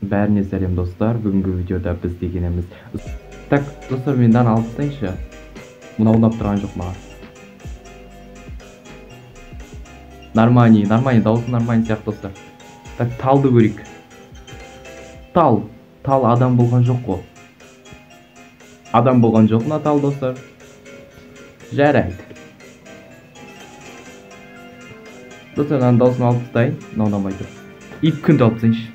Бәріне сәлем достар. Бүгінгі видеода біз дегеніміз. Так, достар, менен алып тастайыншы. Мына ұнап тұрған жоқ маған. Нормальный, дауысы нормальный сияқты достар. Так, талды көрейік. Тал адам болған жоқ қой. Адам болған жоқ мына тал достар. Жарайды. Достар, мына дауысын алып тастайын. Мына ұнамай тұр. 2 күнді алып тастайыншы.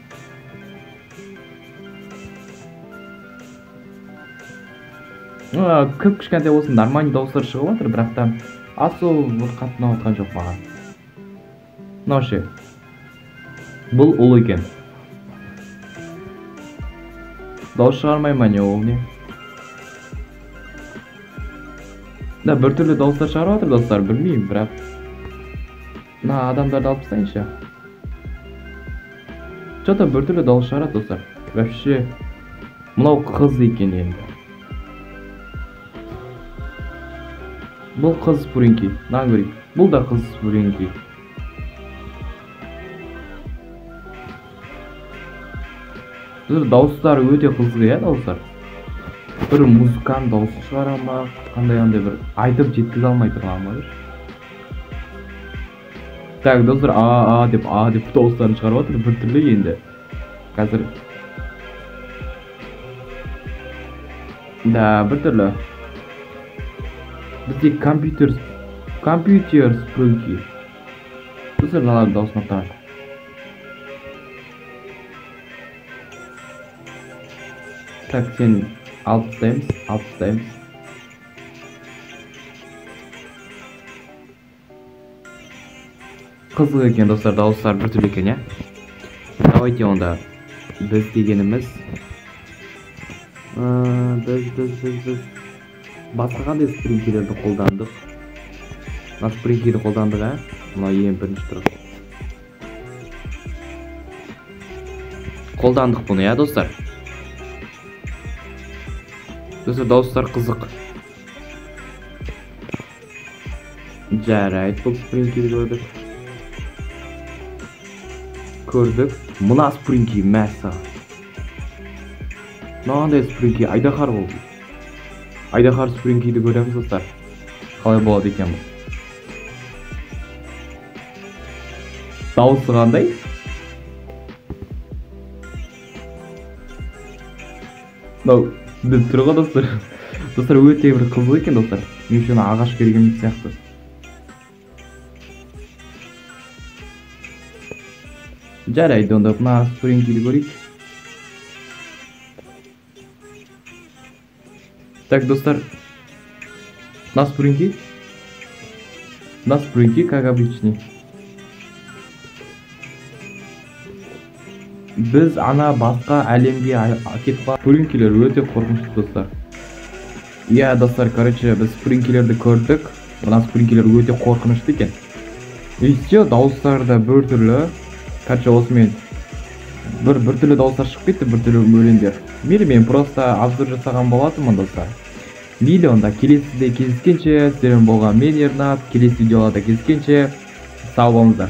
Көп кішкентай болсын нормальный дауыстар шығып жатыр, бірақ та асыл бір қатты ұнап жатқан жоқ маған. Мынау ше. Бұл ұл екен. Дауыс шығармай ма не ол не? Да, бір түрлі дауыстар шығарып жатыр достар, білмеймін, бірақ мына адамдарды алып тастайыншы. Что-то бір түрлі дауыс шығарады достар. Вообще мынау қыз екен енді. Бұл қыз Спринки. Мынаны көрейік. Бұл да қыз Спринки. Дауыстары өте қызық, иә, дауыстар. Бір музыкант дауысы шығара ма, қандай бір айтып жеткізе алмай тұрған ма. Так, достар, деп дауыстарын шығарып жатыр, бір түрлі енді. Қазір. Да, бір түрлі. Бізде компьютер Спринки. Достар, мыналардың дауысын ақтарайық. Так, сен алып тастаймыз. Қызық екен достар, дауыстар бір түрлі екен, иә? Давайте онда біз дегеніміз біз басқа қандай спринкилерді қолдандық? Мына спринкиді қолдандық, ә? Мына ең бірінші тұр. Қолдандық бұны, иә, достар? Достар, дауыстар қызық. Жарайды, бұл спринкиді көрдік. Мына спринки мәсі. Мынандай спринки Айдахар болды. Айдахар Спринкиді көреміз достар. Қалай болады екен бұл? Дауысы қандай? Мынау біліп тұр ғой достар. Достар, өте бір қызық екен достар. Мен үшін ағаш керегім сияқты. Жарайды, онда мына Спринкиді көрейік. Так, достар, на Спринки, как обычный. Біз ана басқа әлемге кетіп қалған Спринкилер өте қорқынышты достар. Иә, достар, короче, біз Спринкилерді көрдік. Мына Спринкилер өте қорқынышты екен. И все, дауыстары да бір түрлі. Короче, осымен бір түрлі дауыстар шығып кетті, бір түрлі өлеңдер. Мейлі, мен просто обзор жасаған болатынмын достар. Мейлі, онда келесіде кездескенше, сіздермен болған мен Ернат. Келесі видеоларда кездескенше сау болыңыздар.